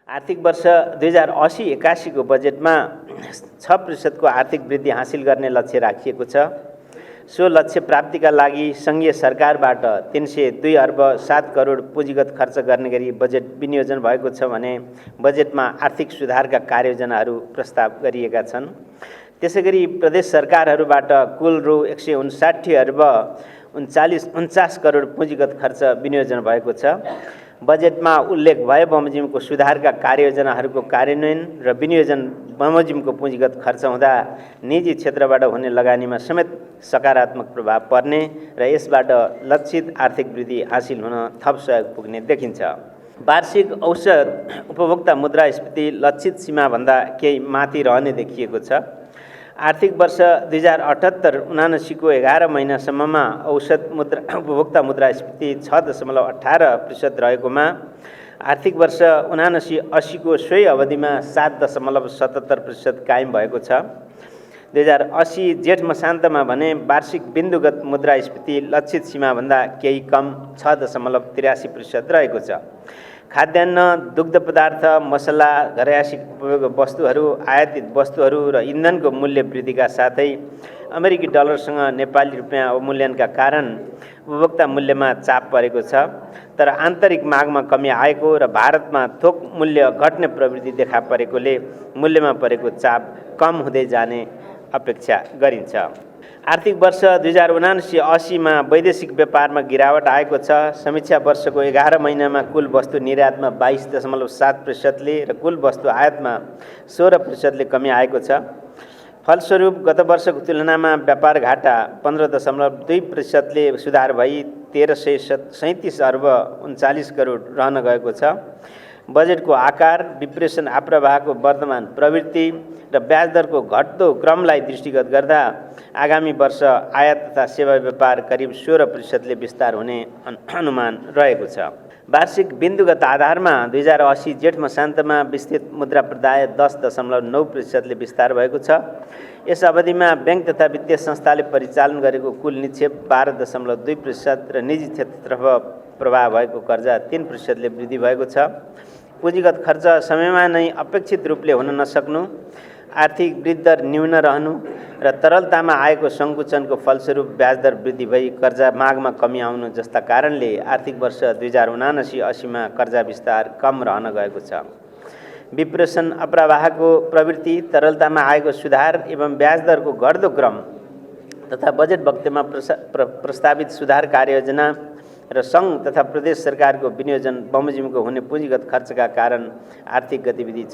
आर्थिक वर्ष 2080-81 को बजेटमा 6% को आर्थिक वृद्धि हासिल गर्ने लक्ष्य राखिएको छ। सो लक्ष्य प्राप्तिका लागि सङ्घीय सरकारबाट 302 अर्ब 7 करोड पुँजीगत खर्च गर्ने गरी बजेट विनियोजन भएको छ भने बजेटमा आर्थिक सुधारका कार्ययोजनाहरू प्रस्ताव गरिएका छन्। त्यसैगरी प्रदेश सरकारहरूबाट कुल रु 159 अर्ब 49 करोड पुँजीगत खर्च विनियोजन भएको छ। बजेटमा उल्लेख भए बमोजिमको सुधारका कार्ययोजनाहरूको कार्यान्वयन र विनियोजन बमोजिमको पुँजीगत खर्च हुँदा निजी क्षेत्रबाट हुने लगानीमा समेत सकारात्मक प्रभाव पर्ने र यसबाट लक्षित आर्थिक वृद्धि हासिल हुन थप सहयोग पुग्ने देखिन्छ। वार्षिक औसत उपभोक्ता मुद्रास्फीति लक्षित सीमाभन्दा केही माथि रहने देखिएको छ। आर्थिक वर्ष 2078-79 को 11 महिनासम्ममा औसत उपभोक्ता मुद्रास्फीति 6.18% रहेकोमा आर्थिक वर्ष 79-80 को सोही अवधिमा 7.77% कायम भएको छ। 2080 जेठ मसान्तमा भने वार्षिक बिन्दुगत मुद्रास्फीति लक्षित सीमाभन्दा केही कम 6.83% रहेको छ। खाद्यान्न, दुग्ध पदार्थ, मसला, घरयासी वस्तुहरू, आयातित वस्तुहरू र इन्धनको मूल्य वृद्धिका साथै अमेरिकी डलरसँग नेपाली रुपियाँ अवमूल्यनका कारण उपभोक्ता मूल्यमा चाप परेको छ। तर आन्तरिक मागमा कमी आएको र भारतमा थोक मूल्य घट्ने प्रवृत्ति देखा परेकोले मूल्यमा परेको चाप कम हुँदै जाने अपेक्षा गरिन्छ। आर्थिक वर्ष 2079-80 मा वैदेशिक व्यापारमा गिरावट आएको छ। समीक्षा वर्षको 11 महिनामा कुल वस्तु निर्यातमा 22.7% र कुल वस्तु आयातमा 16% कमी आएको छ। फलस्वरूप गत वर्षको तुलनामा व्यापार घाटा 15.2% सुधार भई 1337 अर्ब 39 करोड रहन गएको छ। बजेटको आकार, विप्रेसन आप्रवाहको वर्तमान प्रवृत्ति र ब्याज दरको घट्दो क्रमलाई दृष्टिगत गर्दा आगामी वर्ष आयात तथा सेवा व्यापार करिब 16% विस्तार हुने अनुमान रहेको छ। वार्षिक बिन्दुगत आधारमा 2080 जेठ मसान्तमा विस्तृत मुद्रा प्रदाय 10.9% विस्तार भएको छ। यस अवधिमा बैंक तथा वित्तीय संस्थाले परिचालन गरेको कुल निक्षेप 12.2% र निजी क्षेत्रतर्फ प्रवाह भएको कर्जा 3% वृद्धि भएको छ। पुँजीगत खर्च समयमा नै अपेक्षित रूपले हुन नसक्नु, आर्थिक वृद्धि दर न्यून रहनु र तरलतामा आएको सङ्कुचनको फलस्वरूप ब्याज दर वृद्धि भई कर्जा मागमा कमी आउनु जस्ता कारणले आर्थिक वर्ष 2079-80 मा कर्जा विस्तार कम रहन गएको छ। विप्रेसन अप्रवाहको प्रवृत्ति, तरलतामा आएको सुधार एवं ब्याज दरको घट्दो क्रम तथा बजेट वक्तव्यमा प्रस्तावित सुधार कार्ययोजना र सङ्घ तथा प्रदेश सरकारको विनियोजन बमोजिमको हुने पुँजीगत खर्चका कारण आर्थिक गतिविधि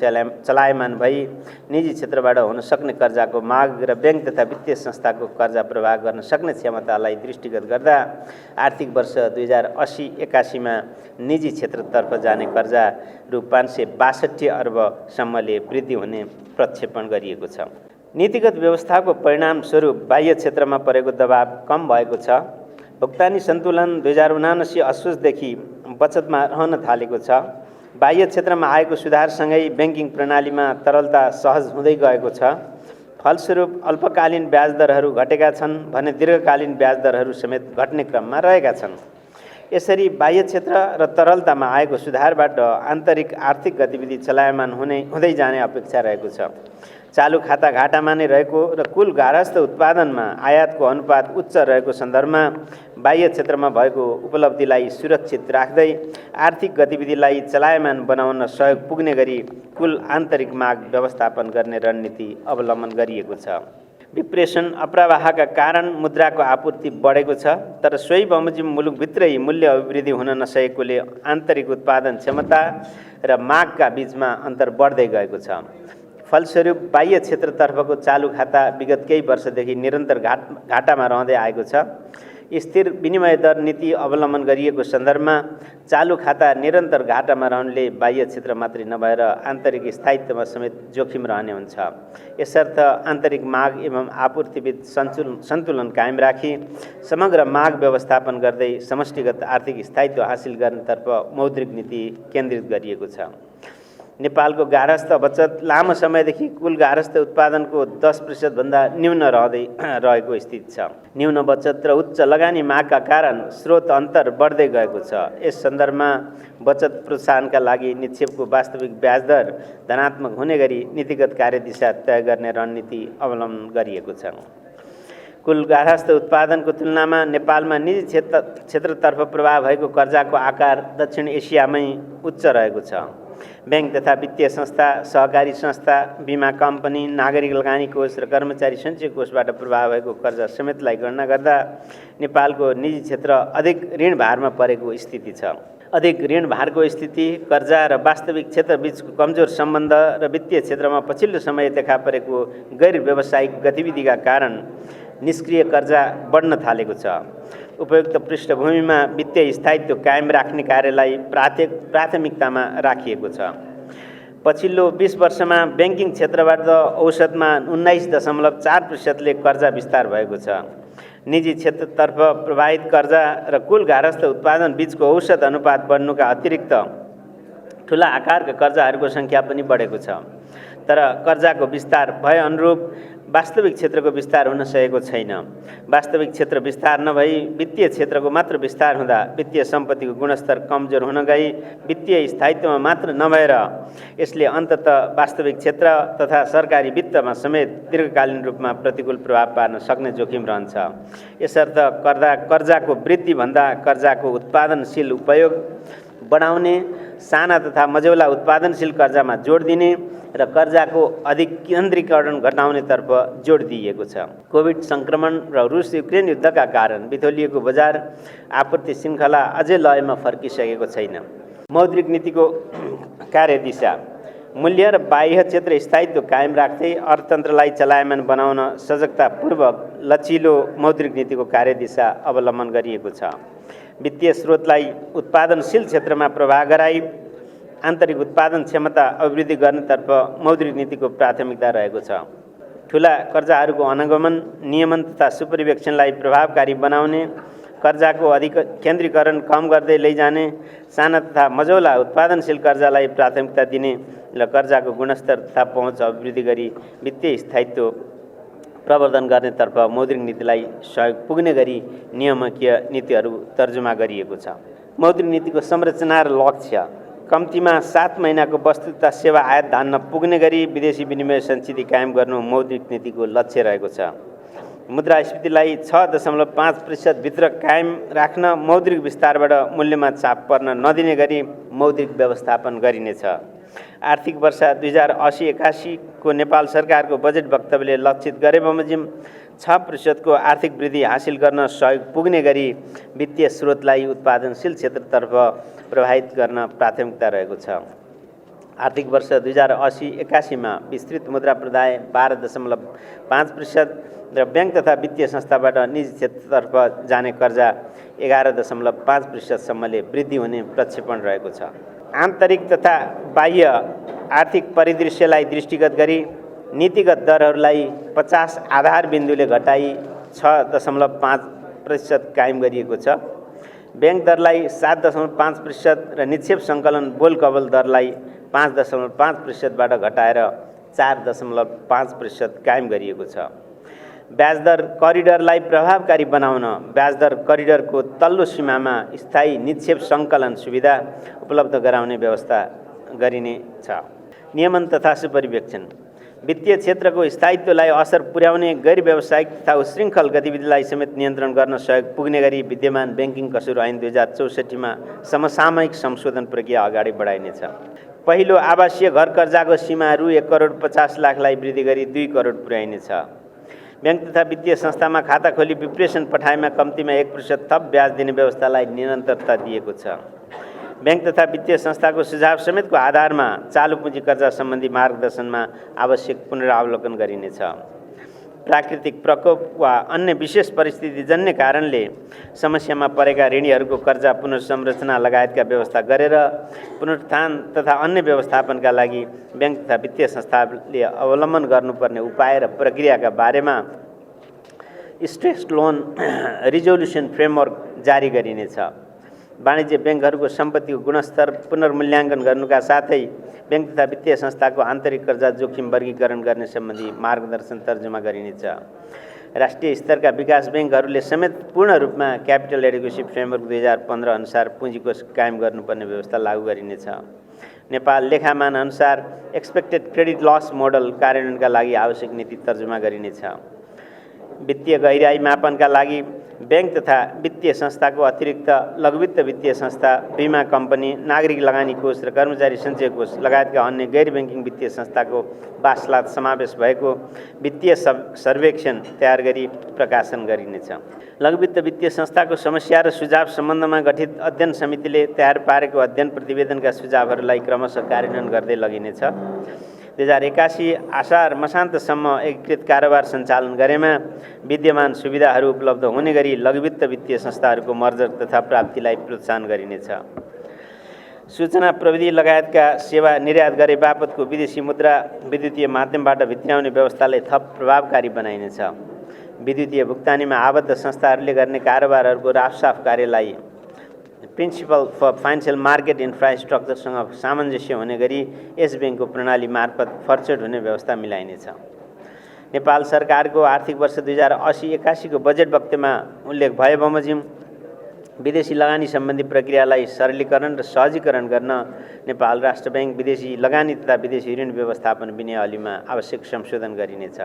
चलायमान भई निजी क्षेत्रबाट हुन सक्ने कर्जाको माग र बैंक तथा वित्तीय संस्थाको कर्जा प्रवाह गर्न सक्ने क्षमतालाई दृष्टिगत गर्दा आर्थिक वर्ष 2080-81 मा निजी क्षेत्रतर्फ जाने कर्जा रु 562 अर्बसम्मले वृद्धि हुने प्रक्षेपण गरिएको छ। नीतिगत व्यवस्थाको परिणामस्वरूप बाह्य क्षेत्रमा परेको दबाव कम भएको छ। भुक्तानी सन्तुलन 2079 असोजदेखि बचतमा रहन थालेको छ। बाह्य क्षेत्रमा आएको सुधारसँगै ब्याङ्किङ प्रणालीमा तरलता सहज हुँदै गएको छ। फलस्वरूप अल्पकालीन ब्याज दरहरू घटेका छन् भने दीर्घकालीन ब्याज दरहरू समेत घट्ने क्रममा रहेका छन्। यसरी बाह्य क्षेत्र र तरलतामा आएको सुधारबाट आन्तरिक आर्थिक गतिविधि चलायमान हुँदै जाने अपेक्षा रहेको छ। चालु खाता घाटामा नै रहेको र कुल गार्हस्थ्य उत्पादनमा आयातको अनुपात उच्च रहेको सन्दर्भमा बाह्य क्षेत्रमा भएको उपलब्धिलाई सुरक्षित राख्दै आर्थिक गतिविधिलाई चलायमान बनाउन सहयोग पुग्ने गरी कुल आन्तरिक माग व्यवस्थापन गर्ने रणनीति अवलम्बन गरिएको छ। विप्रेसन अप्रवाहका कारण मुद्राको आपूर्ति बढेको छ, तर सोही बमोजिम मुलुकभित्रै मूल्य अभिवृद्धि हुन नसकेकोले आन्तरिक उत्पादन क्षमता र मागका बीचमा अन्तर बढ्दै गएको छ। फलस्वरूप बाह्य क्षेत्रतर्फको चालु खाता विगत केही वर्षदेखि निरन्तर घाटामा रहँदै आएको छ। स्थिर विनिमय दर नीति अवलम्बन गरिएको सन्दर्भमा चालु खाता निरन्तर घाटामा रहनुले बाह्य क्षेत्र मात्रै नभएर आन्तरिक स्थायित्वमा समेत जोखिम रहने हुन्छ। यसर्थ आन्तरिक माग एवं आपूर्तिबीच सन्तुलन कायम राखी समग्र माग व्यवस्थापन गर्दै समष्टिगत आर्थिक स्थायित्व हासिल गर्नतर्फ मौद्रिक नीति केन्द्रित गरिएको छ। नेपालको गार्हस्थ बचत लामो समयदेखि कुल गार्हस्थ उत्पादनको 10% भन्दा न्यून रहेको स्थिति छ। न्यून बचत र उच्च लगानी मागका कारण स्रोत अन्तर बढ्दै गएको छ। यस सन्दर्भमा बचत प्रोत्साहनका लागि निक्षेपको वास्तविक ब्याज दर धनात्मक हुने गरी नीतिगत कार्यदिशा तय गर्ने रणनीति अवलम्बन गरिएको छ। कुल गार्हस्थ उत्पादनको तुलनामा नेपालमा निजी क्षेत्रतर्फ प्रवाह भएको कर्जाको आकार दक्षिण एसियामै उच्च रहेको छ। बैंक तथा वित्तीय संस्था, सहकारी संस्था, बीमा कम्पनी, नागरिक लगानी कोष र कर्मचारी सञ्चय कोषबाट प्रवाह भएको कर्जा समेतलाई गणना गर्दा नेपालको निजी क्षेत्र अधिक ऋण भारमा परेको स्थिति छ। अधिक ऋण भारको स्थिति, कर्जा र वास्तविक क्षेत्रबीचको कमजोर सम्बन्ध र वित्तीय क्षेत्रमा पछिल्लो समय देखा परेको गैर व्यावसायिक गतिविधिका कारण निष्क्रिय कर्जा बढ्न थालेको छ। उपयुक्त पृष्ठभूमिमा वित्तीय स्थायित्व कायम राख्ने कार्यलाई प्राथमिकतामा राखिएको छ। पछिल्लो 20 वर्षमा ब्याङ्किङ क्षेत्रबाट औसतमा 19.4%ले कर्जा विस्तार भएको छ। निजी क्षेत्रतर्फ प्रवाहित कर्जा र कुल गार्हस्थ उत्पादन बीचको औसत अनुपात बढ्नुका अतिरिक्त ठुला आकारका कर्जाहरूको सङ्ख्या पनि बढेको छ। तर कर्जाको विस्तार भए अनुरूप वास्तविक क्षेत्रको विस्तार हुन सकेको छैन। वास्तविक क्षेत्र विस्तार नभई वित्तीय क्षेत्रको मात्र विस्तार हुँदा वित्तीय सम्पत्तिको गुणस्तर कमजोर हुन गई वित्तीय स्थायित्वमा मात्र नभएर यसले अन्ततः वास्तविक क्षेत्र तथा सरकारी वित्तमा समेत दीर्घकालीन रूपमा प्रतिकूल प्रभाव पार्न सक्ने जोखिम रहन्छ। यसर्थ कर्जाको वृद्धिभन्दा कर्जाको उत्पादनशील उपयोग बढाउने, साना तथा मझौला उत्पादनशील कर्जामा जोड दिने र कर्जाको अधिक केन्द्रीकरण घटाउनेतर्फ जोड दिइएको छ। कोभिड सङ्क्रमण र रुस युक्रेन युद्धका कारण बिथोलिएको बजार आपूर्ति श्रृङ्खला अझै लयमा फर्किसकेको छैन। मौद्रिक नीतिको कार्यदिशा, मूल्य र बाह्य क्षेत्र स्थायित्व कायम राख्दै अर्थतन्त्रलाई चलायमान बनाउन सजगतापूर्वक लचिलो मौद्रिक नीतिको कार्यदिशा अवलम्बन गरिएको छ। वित्तीय स्रोतलाई उत्पादनशील क्षेत्रमा प्रवाह गराई आन्तरिक उत्पादन क्षमता अभिवृद्धि गर्नेतर्फ मौद्रिक नीतिको प्राथमिकता रहेको छ। ठुला कर्जाहरूको अनुगमन, नियमन तथा सुपरिवेक्षणलाई प्रभावकारी बनाउने, कर्जाको अधिक केन्द्रीकरण कम गर्दै लैजाने, साना तथा मझौला उत्पादनशील कर्जालाई प्राथमिकता दिने र कर्जाको गुणस्तर तथा पहुँच अभिवृद्धि गरी वित्तीय स्थायित्व प्रवर्धन गर्नेतर्फ मौद्रिक नीतिलाई सहयोग पुग्ने गरी नियामकीय नीतिहरू तर्जुमा गरिएको छ। मौद्रिक नीतिको संरचना र लक्ष्य, कम्तीमा 7 महिनाको वस्तु तथा सेवा आयात धान्न पुग्ने गरी विदेशी विनिमय सञ्चित कायम गर्नु मौद्रिक नीतिको लक्ष्य रहेको छ। मुद्रास्फीतिलाई 6.5% भित्र कायम राख्न मौद्रिक विस्तारबाट मूल्यमा चाप पर्न नदिने गरी मौद्रिक व्यवस्थापन गरिनेछ। आर्थिक वर्ष 2080-81 को नेपाल सरकारको बजेट वक्तव्यले लक्षित गरे बमोजिम 6% को आर्थिक वृद्धि हासिल गर्न सहयोग पुग्ने गरी वित्तीय स्रोतलाई उत्पादनशील क्षेत्रतर्फ प्रभावित गर्न प्राथमिकता रहेको छ। आर्थिक वर्ष 2080-81 मा विस्तृत मुद्रा प्रदाय 12.5% र ब्याङ्क तथा वित्तीय संस्थाबाट निजी क्षेत्रतर्फ जाने कर्जा 11.5% सम्मले वृद्धि हुने प्रक्षेपण रहेको छ। आन्तरिक तथा बाह्य आर्थिक परिदृश्यलाई दृष्टिगत गरी नीतिगत दरहरूलाई 50 आधार बिन्दुले घटाई 6.5% कायम गरिएको छ। ब्याङ्क दरलाई 7.5% र निक्षेप सङ्कलन बोल कबल दरलाई 5.5% बाट घटाएर 4.5% कायम गरिएको छ। ब्याजदर करिडरलाई प्रभावकारी बनाउन ब्याजदर करिडरको तल्लो सीमामा स्थायी निक्षेप सङ्कलन सुविधा उपलब्ध गराउने व्यवस्था गरिनेछ। नियमन तथा सुपरिवेक्षण, वित्तीय क्षेत्रको स्थायित्वलाई असर पुर्याउने गैर व्यावसायिक तथा उशृङ्खल गतिविधिलाई समेत नियन्त्रण गर्न सहयोग पुग्ने गरी विद्यमान ब्याङ्किङ कसुर ऐन 2064 मा समसामयिक संशोधन प्रक्रिया अगाडि बढाइनेछ। पहिलो आवासीय घर कर्जाको सीमा रु 1,50,00,000 वृद्धि गरी 2 करोड पुर्याइनेछ। ब्याङ्क तथा वित्तीय संस्थामा खाता खोली विप्रेषण पठाइमा कम्तीमा 1% थप ब्याज दिने व्यवस्थालाई निरन्तरता दिएको छ। ब्याङ्क तथा वित्तीय संस्थाको सुझाव समेतको आधारमा चालु पुँजी कर्जा सम्बन्धी मार्गदर्शनमा आवश्यक पुनरावलोकन गरिनेछ। प्राकृतिक प्रकोप वा अन्य विशेष परिस्थितिजन्य कारणले समस्यामा परेका ऋणीहरूको कर्जा पुनर्संरचना लगायतका व्यवस्था गरेर पुनरुत्थान तथा अन्य व्यवस्थापनका लागि ब्याङ्क तथा वित्तीय संस्थाले अवलम्बन गर्नुपर्ने उपाय र प्रक्रियाका बारेमा स्ट्रेस लोन रिजोल्युसन फ्रेमवर्क जारी गरिनेछ। वाणिज्य ब्याङ्कहरूको सम्पत्तिको गुणस्तर पुनर्मूल्याङ्कन गर्नुका साथै ब्याङ्क तथा वित्तीय संस्थाको आन्तरिक कर्जा जोखिम वर्गीकरण गर्ने सम्बन्धी मार्गदर्शन तर्जुमा गरिनेछ। राष्ट्रिय स्तरका विकास ब्याङ्कहरूले समेत पूर्ण रूपमा क्यापिटल एडेक्वेसी फ्रेमवर्क 2015 अनुसार पुँजीकोष कायम गर्नुपर्ने व्यवस्था लागू गरिनेछ। नेपाल लेखामान अनुसार एक्सपेक्टेड क्रेडिट लस मोडल कार्यान्वयनका लागि आवश्यक नीति तर्जुमा गरिनेछ। वित्तीय गहिराई मापनका लागि ब्याङ्क तथा वित्तीय संस्थाको अतिरिक्त लघुवित्त वित्तीय संस्था, बीमा कम्पनी, नागरिक लगानी कोष र कर्मचारी सञ्चय कोष लगायतका अन्य गैर ब्याङ्किङ वित्तीय संस्थाको वासलात समावेश भएको वित्तीय सर्वेक्षण तयार गरी प्रकाशन गरिनेछ। लघुवित्त वित्तीय संस्थाको समस्या र सुझाव सम्बन्धमा गठित अध्ययन समितिले तयार पारेको अध्ययन प्रतिवेदनका सुझावहरूलाई क्रमशः कार्यान्वयन गर्दै लगिनेछ। 2081 आषाढ मसान्तसम्म एकीकृत कारोबार सञ्चालन गरेमा विद्यमान सुविधाहरू उपलब्ध हुने गरी लघुवित्त वित्तीय संस्थाहरूको मर्जर तथा प्राप्तिलाई प्रोत्साहन गरिनेछ। सूचना प्रविधि लगायतका सेवा निर्यात गरे बापतको विदेशी मुद्रा विद्युतीय माध्यमबाट भित्र्याउने व्यवस्थालाई थप प्रभावकारी बनाइनेछ। विद्युतीय भुक्तानीमा आबद्ध संस्थाहरूले गर्ने कारोबारहरूको राफसाफ कार्यलाई प्रिन्सिपल फर फाइनेन्सियल मार्केट इन्फ्रास्ट्रक्चरसँग सामञ्जस्य हुने गरी यस ब्याङ्कको प्रणाली मार्फत फर्चेट हुने व्यवस्था मिलाइनेछ। नेपाल सरकारको आर्थिक वर्ष 2080-81 को बजेट वक्तव्यमा उल्लेख भए बमोजिम विदेशी लगानी सम्बन्धी प्रक्रियालाई सरलीकरण र सहजीकरण गर्न नेपाल राष्ट्र ब्याङ्क विदेशी लगानी तथा विदेशी ऋण व्यवस्थापन विनियममा आवश्यक संशोधन गरिनेछ।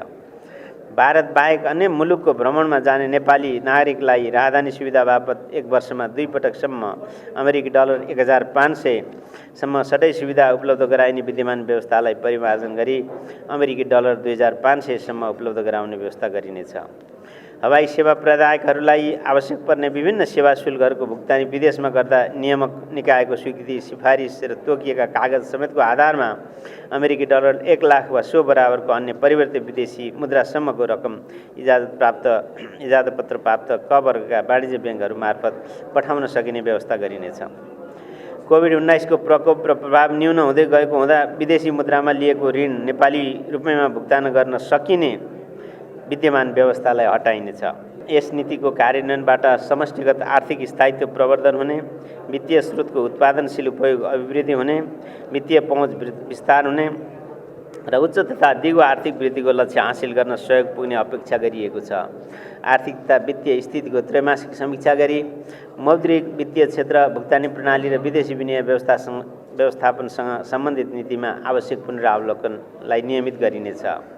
भारत बाहेक अन्य मुलुकको भ्रमणमा जाने नेपाली नागरिकलाई राहदानी सुविधा बापत एक वर्षमा 2 पटकसम्म अमेरिकी डलर 1500 सम्म सटै सुविधा उपलब्ध गराइने विद्यमान व्यवस्थालाई परिमार्जन गरी अमेरिकी डलर 2500 सम्म उपलब्ध गराउने व्यवस्था गरिनेछ। हवाई सेवा प्रदायकहरूलाई आवश्यक पर्ने विभिन्न सेवा शुल्कहरूको भुक्तानी विदेशमा गर्दा नियामक निकायको स्वीकृति, सिफारिस र तोकिएका कागज समेतको आधारमा अमेरिकी डलर 1 लाख वा सो बराबरको अन्य परिवर्तित विदेशी मुद्रासम्मको रकम इजाजतपत्र प्राप्त क वर्गका वाणिज्य ब्याङ्कहरू मार्फत पठाउन सकिने व्यवस्था गरिनेछ। कोभिड-19 को प्रकोप र प्रभाव न्यून हुँदै गएको हुँदा विदेशी मुद्रामा लिएको ऋण नेपाली रुपैयाँमा भुक्तान गर्न सकिने विद्यमान व्यवस्थालाई हटाइनेछ। यस नीतिको कार्यान्वयनबाट समष्टिगत आर्थिक स्थायित्व प्रवर्धन हुने, वित्तीय स्रोतको उत्पादनशील उपयोग अभिवृद्धि हुने, वित्तीय पहुँच विस्तार हुने र उच्च तथा दिगो आर्थिक वृद्धिको लक्ष्य हासिल गर्न सहयोग पुग्ने अपेक्षा गरिएको छ। आर्थिक तथा वित्तीय स्थितिको त्रैमासिक समीक्षा गरी मौद्रिक वित्तीय क्षेत्र, भुक्तानी प्रणाली र विदेशी विनिमय व्यवस्थापनसँग सम्बन्धित नीतिमा आवश्यक पुनरावलोकनलाई नियमित गरिनेछ।